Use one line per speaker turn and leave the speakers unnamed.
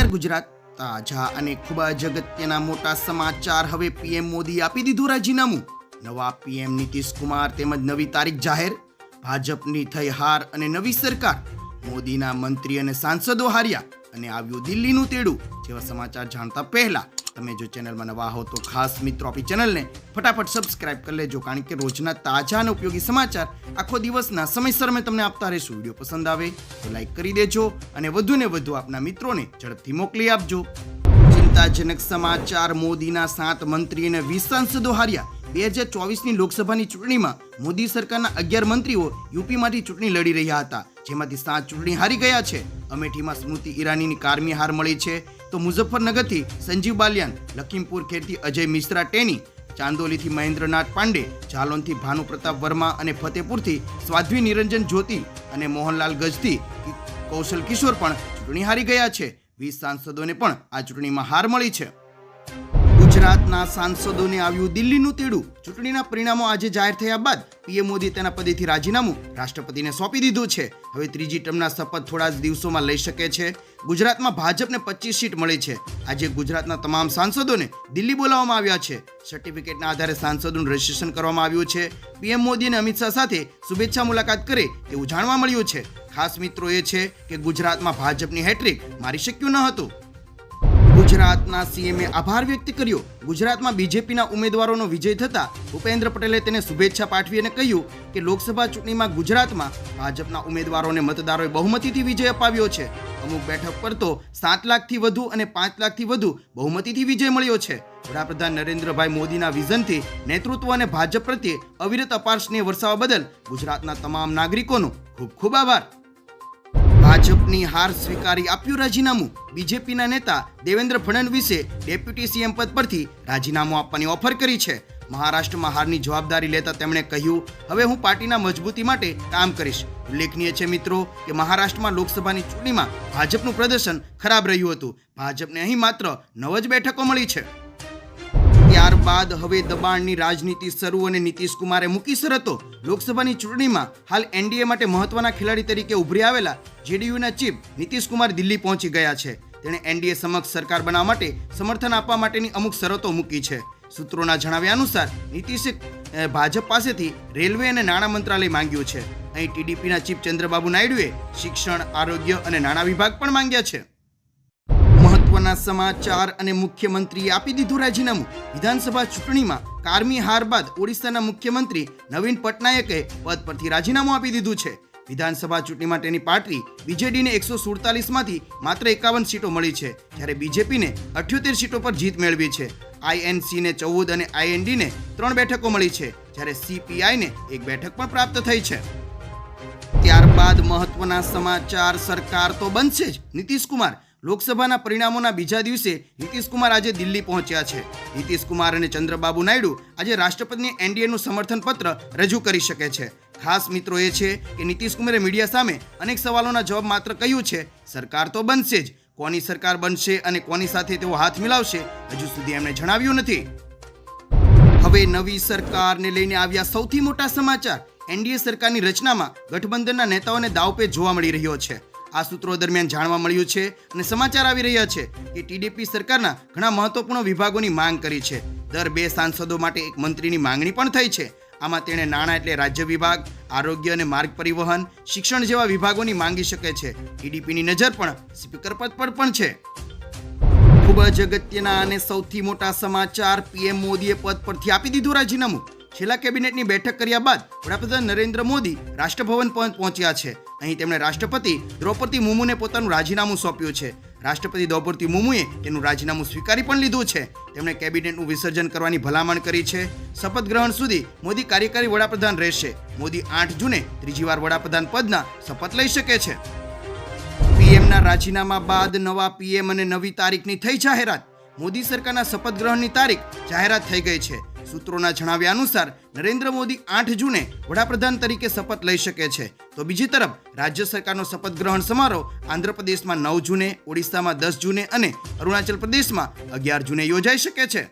નમસ્કાર ગુજરાત. તાજા અને ખૂબ જ અગત્યના મોટા સમાચાર. હવે પીએમ મોદી આપી દીધું રાજીનામું. નવા પીએમ નીતિશ કુમાર તેમજ નવી તારીખ જાહેર. ભાજપની થઈ હાર અને નવી સરકાર. મોદીના મંત્રી અને સાંસદો હાર્યા અને આવ્યું દિલ્હીનું તેડું. જેવા સમાચાર જાણતા પહેલા તમે જો ચેનલમાં નવા હો તો ખાસ મિત્રો આપણી ચેનલને ફટાફટ સબસ્ક્રાઇબ કરી લેજો, કારણ કે રોજના તાજા અને ઉપયોગી સમાચાર આખો દિવસના સમયસર મેં તમને આપતા રહીશું. વિડીયો પસંદ આવે તો લાઈક કરી દેજો અને વધુને વધુ આપના મિત્રોને ઝડપથી મોકલી આપજો. ચિંતાજનક સમાચાર. મોદીના 7 મંત્રી અને 20 સાંસદો હાર્યા. 2024ની લોકસભાની ચૂંટણીમાં મોદી સરકારના 11 મંત્રીઓ યુપીમાંથી ચૂંટણી લડી રહ્યા હતા, જેમાંથી 7 ચૂંટણી હારી ગયા છે. અમેઠીમાં સ્મૃતિ ઈરાનીની કારમી હાર મળી છે, તો મુઝફ્ફરનગરથી સંજીવ બાલિયાન, લખીમપુર ખેરથી અજય મિશ્રા ટેની, ચાંદોલીથી મહેન્દ્રનાથ પાંડે, જાલોનથી ભાનુ પ્રતાપ વર્મા અને ફતેપુરથી સ્વાધ્વી નિરંજન જ્યોતિ અને મોહનલાલ ગજથી કૌશલ કિશોર પણ ચૂંટણી હારી ગયા છે. 20 સાંસદોને પણ આ ચૂંટણીમાં હાર મળી છે. ગુજરાતના સાંસદોને આવ્યું દિલ્હીનું તેડું. ચૂંટણીના પરિણામો આજે જાહેર થયા બાદ પીએમ મોદી તેના પદેથી રાજીનામું રાષ્ટ્રપતિને સોંપી દીધું છે. હવે ત્રીજી ટર્મના શપથ થોડા જ દિવસોમાં લઈ શકે છે. ગુજરાતમાં ભાજપને 25 સીટ મળી છે. આજે ગુજરાતના તમામ સાંસદોને દિલ્હી બોલાવવામાં આવ્યા છે. સર્ટિફિકેટના આધારે સાંસદોનું રજીસ્ટ્રેશન કરવામાં આવ્યું છે. પીએમ મોદી અને અમિત શાહ સાથે શુભેચ્છા મુલાકાત કરે તેવું જાણવા મળ્યું છે. ખાસ મિત્રો એ છે કે ગુજરાતમાં ભાજપની હેટ્રિક મારી શક્યું ન હતું. ગુજરાતના સીએમએ આભાર વ્યક્ત કર્યો. ગુજરાતમાં બીજેપીના ઉમેદવારોનો વિજય થતા ભૂપેન્દ્ર પટેલે તેને શુભેચ્છા પાઠવી અને કહ્યું કે લોકસભા ચૂંટણીમાં ગુજરાતમાં ભાજપના ઉમેદવારોને મતદારોએ બહુમતીથી વિજય અપાવ્યો છે. અમુક બેઠક પર તો 7 લાખથી વધુ અને 5 લાખથી વધુ બહુમતીથી વિજય મળ્યો છે. વડાપ્રધાન નરેન્દ્રભાઈ મોદીના વિઝનથી નેતૃત્વ અને ભાજપ પ્રત્યે અવિરત અપાર સ્નેહ વરસાવવા બદલ ગુજરાતના તમામ નાગરિકોનો ખૂબ ખૂબ આભાર. ભાજપની હાર સ્વીકારી આપ્યું રાજીનામું. બીજેપીના નેતા દેવેન્દ્ર ફડણવીસે ડેપ્યુટી સીએમ પદ પરથી રાજીનામું આપવાની ઓફર કરી છે. મહારાષ્ટ્રમાં હારની જવાબદારી લેતા તેમણે કહ્યું, હવે હું પાર્ટીના મજબૂતી માટે કામ કરીશ. ઉલ્લેખનીય છે મિત્રો કે મહારાષ્ટ્રમાં લોકસભાની ચૂંટણીમાં ભાજપનું પ્રદર્શન ખરાબ રહ્યું હતું. ભાજપને અહીં માત્ર 9 જ બેઠકો મળી છે. ત્યારબાદ હવે દબાણની રાજનીતિ શરૂ અને નીતિશ કુમારે મૂકી શરતો. લોકસભાની ચૂંટણીમાં હાલ એનડીએ માટે મહત્વના ખેલાડી તરીકે ઉભરી આવેલા જેડીયુના ચીફ નીતિશ કુમાર દિલ્હી પહોંચી ગયા છે. તેણે એનડીએ સમક્ષ સરકાર બનાવવા માટે સમર્થન આપવા માટેની અમુક શરતો મૂકી છે. સૂત્રોના જણાવ્યા અનુસાર નીતિશે ભાજપ પાસેથી રેલવે અને નાણાં મંત્રાલય માંગ્યું છે. અહીં ટીડીપીના ચીફ ચંદ્રબાબુ નાયડુએ શિક્ષણ, આરોગ્ય અને નાણાં વિભાગ પણ માંગ્યા છે. મહત્વના સમાચાર. અને મુખ્યમંત્રીએ આપી દીધું રાજીનામું. વિધાનસભા ચૂંટણીમાં કારમી હાર બાદ ઓડિશાના મુખ્યમંત્રી નવીન પટનાયકે પદ પરથી રાજીનામું આપી દીધું છે. વિધાનસભા ચૂંટણીમાં તેની પાર્ટી બીજેડીને 147 માંથી માત્ર 51 સીટો મળી છે, જ્યારે બીજેપીને 78 સીટો પર જીત મેળવી છે. આઈએનસીને 14 અને આઈએનડીને 3 બેઠકો મળી છે, જ્યારે સીપીઆઈને 1 બેઠક પણ પ્રાપ્ત થઈ છે. ત્યારબાદ મહત્વના સમાચાર. સરકાર તો બનશે જ. નીતિશ કુમાર. લોકસભાના પરિણામોના બીજા દિવસે નીતિશ કુમાર આજે દિલ્હી પહોંચ્યા છે. નીતિશ કુમાર અને ચંદ્રબાબુ નાયડુ આજે રાષ્ટ્રપતિને એનડીએનું સમર્થન પત્ર રજૂ કરી શકે છે. ખાસ મિત્રો એ છે કે નીતિશ કુમારે મીડિયા સામે અનેક સવાલોના જવાબ માત્ર કહ્યું છે સરકાર તો બનશે જ. કોની સરકાર બનશે અને કોની સાથે તેઓ હાથ મિલાવશે હજુ સુધી એમણે જણાવ્યું નથી. હવે નવી સરકારને લઈને આવ્યા સૌથી મોટા સમાચાર. એનડીએ સરકારની રચનામાં ગઠબંધનના નેતાઓને દાવપેચ જોવા મળી રહ્યો છે. આ સૂત્રો દરમિયાન જાણવા મળ્યું છે અને સમાચાર આવી રહ્યા છે કે ટીડીપી સરકારના ઘણા મહત્વપૂર્ણ વિભાગોની માંગ કરી છે. દર 2 સાંસદો માટે 1 મંત્રીની માંગણી પણ થઈ છે. આમાં તેણે નાણાં એટલે રાજ્ય વિભાગ, આરોગ્ય અને માર્ગ પરિવહન, શિક્ષણ જેવા વિભાગોની માંગી શકે છે. ટીડીપીની નજર પણ સ્પીકર પદ પર પણ છે. ખૂબ જ અગત્યના અને સૌથી મોટા સમાચાર. પીએમ મોદીએ પદ પરથી આપી દીધું રાજીનામું. છેલ્લા કેબિનેટની બેઠક કર્યા બાદ વડાપ્રધાન નરેન્દ્ર મોદી રાષ્ટ્રભવન પહોંચ્યા છે. અહીં તેમણે રાષ્ટ્રપતિ દ્રૌપદી મુર્મુને પોતાનું રાજીનામું સોંપ્યું છે. રાષ્ટ્રપતિ દ્રૌપદી મુર્મુએ તેનું રાજીનામું સ્વીકારી પણ લીધું છે. તેમણે કેબિનેટનું વિસર્જન કરવાની ભલામણ કરી છે. શપથ ગ્રહણ સુધી મોદી કાર્યકારી વડાપ્રધાન રહેશે. મોદી 8 જૂને ત્રીજી વાર વડાપ્રધાન પદના શપથ લઈ શકે છે. પીએમના રાજીનામા બાદ નવા પીએમ અને નવી તારીખની થઈ જાહેરાત. મોદી સરકારના શપથ ગ્રહણની તારીખ જાહેરાત થઈ ગઈ છે. સૂત્રોના જણાવ્યા અનુસાર નરેન્દ્ર મોદી 8 જૂને વડાપ્રધાન તરીકે શપથ લઈ શકે છે, તો બીજી તરફ રાજ્ય સરકારનો શપથ ગ્રહણ સમારોહ આંધ્રપ્રદેશમાં 9 જૂને, ઓડિશામાં 10 જૂને અને અરુણાચલ પ્રદેશમાં 11 જૂને યોજાઈ શકે છે.